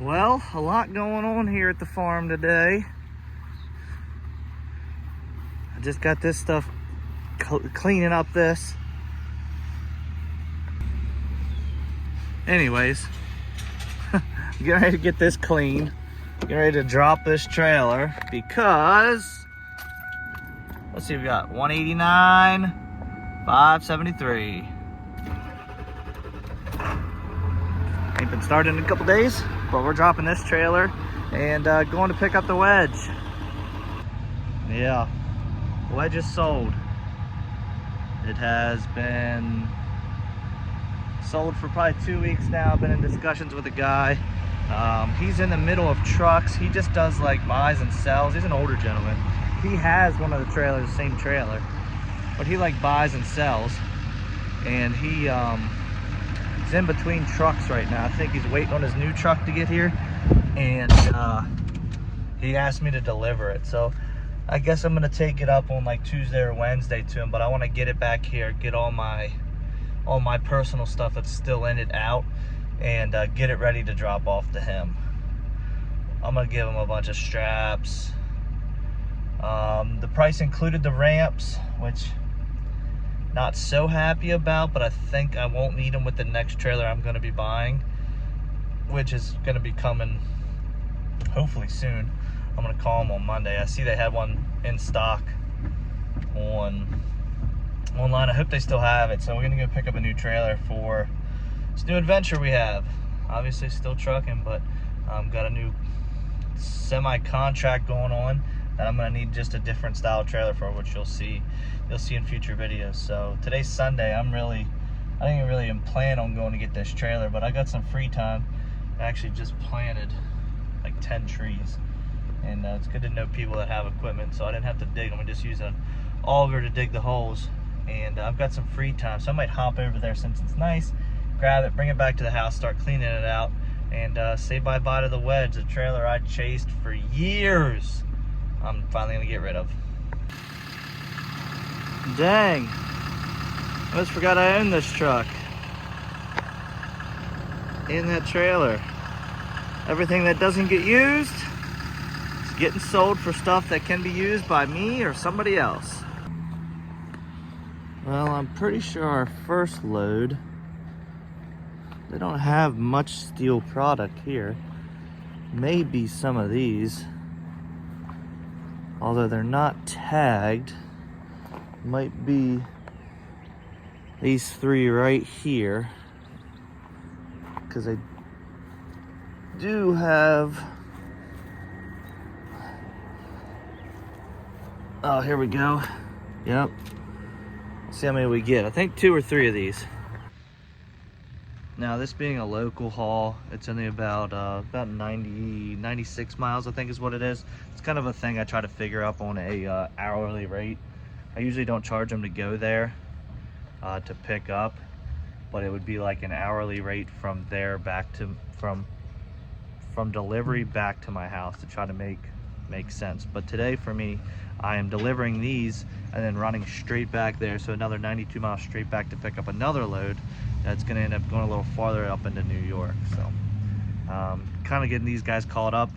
Well, a lot going on here at the farm today. I just got this stuff cleaning up this. Anyways, getting ready to get this clean. Getting ready to drop this trailer because, let's see, we got 189, 573. Ain't been started in a couple days, but we're dropping this trailer and going to pick up the wedge. Yeah, the wedge is sold. It has been sold for probably 2 weeks now. I've been in discussions with a guy. He's in the middle of trucks. He just does like buys and sells. He's an older gentleman. He has one of the trailers, the same trailer, but he like buys and sells. And he's in between trucks right now. I think he's waiting on his new truck to get here, and he asked me to deliver it. So I guess I'm gonna take it up on like Tuesday or Wednesday to him, but I want to get it back here, get all my personal stuff that's still in it out, and get it ready to drop off to him. I'm gonna give him a bunch of straps. The price included the ramps, which not so happy about, but I think I won't need them with the next trailer I'm going to be buying, which is going to be coming hopefully soon. I'm going to call them on Monday. I see they had one in stock online. I hope they still have it. So we're going to go pick up a new trailer for this new adventure we have. Obviously still trucking, but got a new semi-contract going on that I'm going to need just a different style trailer for, which you'll see in future videos. So today's Sunday. I didn't really plan on going to get this trailer, but I got some free time. I actually just planted like 10 trees, and it's good to know people that have equipment, so I didn't have to dig them. I just use an auger to dig the holes, and I've got some free time, so I might hop over there since it's nice, grab it, bring it back to the house, start cleaning it out, and say bye-bye to the wedge, the trailer I chased for years. I'm finally gonna get rid of. Dang, I almost forgot I owned this truck and that trailer. Everything that doesn't get used is getting sold for stuff that can be used by me or somebody else. Well, I'm pretty sure our first load, they don't have much steel product here. Maybe some of these, although they're not tagged. Might be these three right here, because I do have, oh, here we go. Yep, let's see how many we get. I think 2 or 3 of these. Now, this being a local haul, it's only about 96 miles, I think is what it is. It's kind of a thing I try to figure up on a hourly rate. I usually don't charge them to go there to pick up, but it would be like an hourly rate from there back to from delivery back to my house to try to make sense. But today for me, I am delivering these and then running straight back there, so another 92 miles straight back to pick up another load that's going to end up going a little farther up into New York. So kind of getting these guys caught up.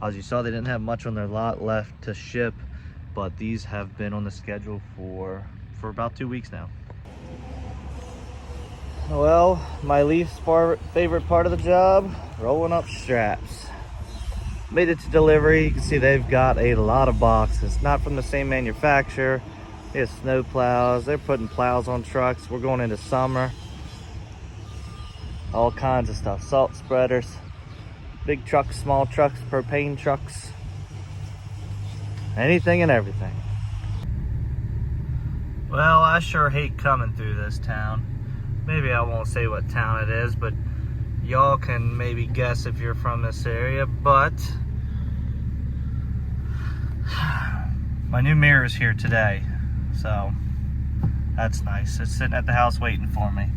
As you saw, they didn't have much on their lot left to ship, but these have been on the schedule for about 2 weeks now. Well, my least favorite part of the job, rolling up straps. Made it to delivery. You can see they've got a lot of boxes, not from the same manufacturer. It's snow plows. They're putting plows on trucks. We're going into summer. All kinds of stuff. Salt spreaders, big trucks, small trucks, propane trucks, anything and everything. Well, I sure hate coming through this town. Maybe I won't say what town it is, but y'all can maybe guess if you're from this area. But my new mirror is here today, so that's nice. It's sitting at the house waiting for me.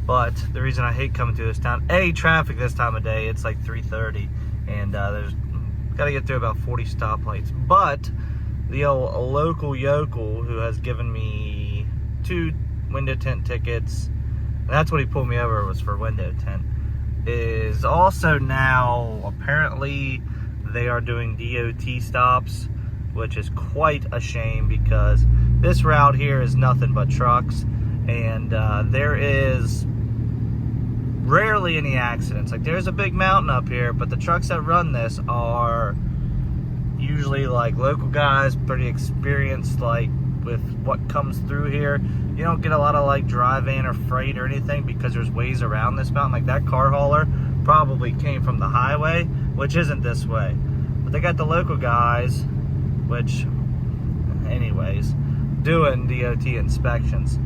But the reason I hate coming through this town, traffic this time of day, it's like 3:30, and there's gotta get through about 40 stoplights. But the old local yokel who has given me 2 window tint tickets, and that's what he pulled me over, was for window tint. is also now, apparently they are doing DOT stops, which is quite a shame because this route here is nothing but trucks, and there is rarely any accidents. Like, there's a big mountain up here, but the trucks that run this are usually like local guys, pretty experienced like with what comes through here. You don't get a lot of like dry van or freight or anything because there's ways around this mountain. Like, that car hauler probably came from the highway, which isn't this way, but they got the local guys, which anyways, doing DOT inspections.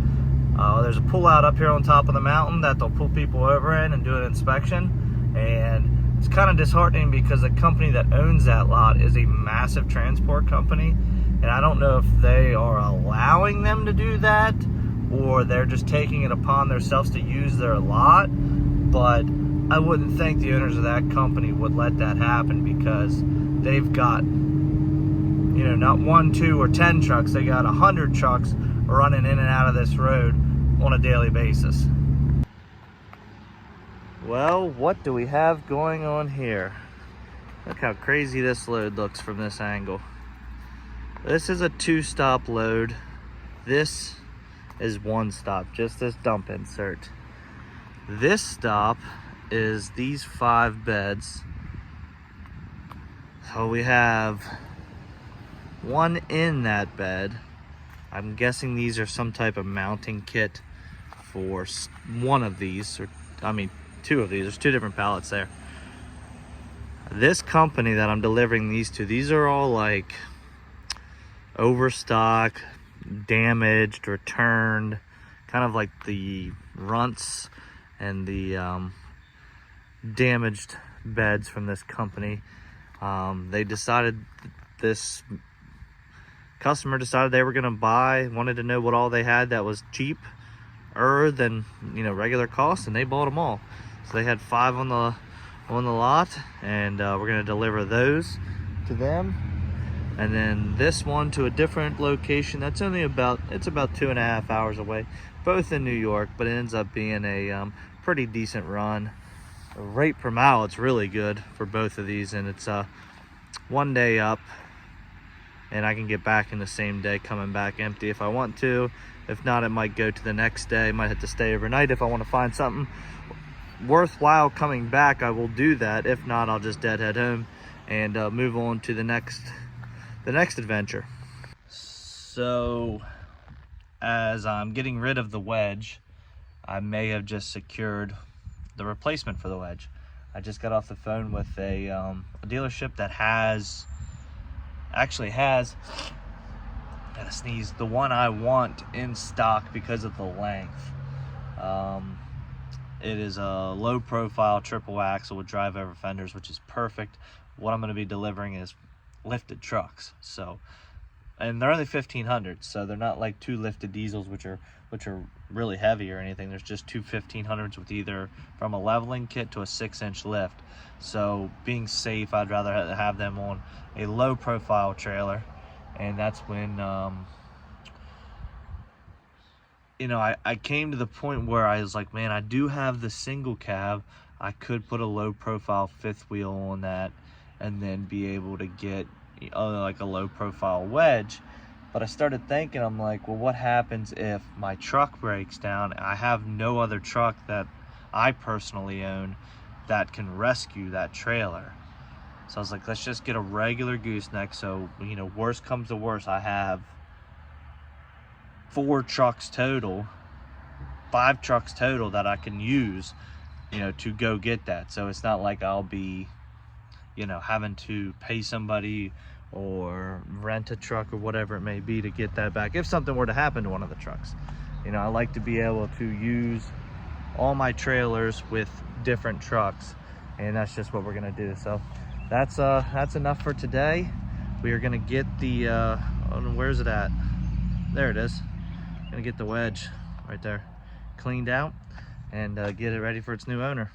There's a pull out up here on top of the mountain that they'll pull people over in and do an inspection, and it's kind of disheartening because the company that owns that lot is a massive transport company, and I don't know if they are allowing them to do that or they're just taking it upon themselves to use their lot. But I wouldn't think the owners of that company would let that happen, because they've got, you know, not 1, 2, or 10 trucks. They got 100 trucks running in and out of this road on a daily basis. Well, what do we have going on here? Look how crazy this load looks from this angle. This is a 2-stop load. This is 1 stop, just this dump insert. This stop is these 5 beds. So we have 1 in that bed. I'm guessing these are some type of mounting kit for 1 of these, or I mean 2 of these. There's 2 different pallets there. This company that I'm delivering these to, these are all like overstock, damaged, returned, kind of like the runts and the damaged beds from this company. They decided, this customer decided they were going to wanted to know what all they had that was cheaper than, you know, regular cost, and they bought them all. So they had 5 on the lot, and we're going to deliver those to them, and then this one to a different location that's only about 2.5 hours away, both in New York, but it ends up being a pretty decent run. The rate per mile, it's really good for both of these, and it's 1 day up, and I can get back in the same day, coming back empty if I want to. If not, it might go to the next day. Might have to stay overnight if I want to find something worthwhile coming back. I will do that. If not, I'll just deadhead home and move on to the next adventure. So as I'm getting rid of the wedge, I may have just secured the replacement for the wedge. I just got off the phone with a dealership that actually has, gotta sneeze, the one I want in stock because of the length. It is a low profile triple axle with drive over fenders, which is perfect. What I'm going to be delivering is lifted trucks. So, and they're only 1500s, so they're not like 2 lifted diesels, which are really heavy or anything. There's just 2 1500s with either from a leveling kit to a 6-inch lift. So being safe, I'd rather have them on a low profile trailer. And that's when you know, I came to the point where I was like, man, I do have the single cab. I could put a low profile 5th wheel on that and then be able to get like a low profile wedge. But I started thinking, I'm like, well, what happens if my truck breaks down? I have no other truck that I personally own that can rescue that trailer. So I was like, let's just get a regular gooseneck. So, you know, worst comes to worst, I have 4 trucks total, 5 trucks total that I can use, you know, to go get that. So it's not like I'll be, you know, having to pay somebody or rent a truck or whatever it may be to get that back if something were to happen to one of the trucks. You know, I like to be able to use all my trailers with different trucks, and that's just what we're gonna do. So that's enough for today. We are gonna get the where's it at? There it is. Gonna get the wedge right there cleaned out and get it ready for its new owner.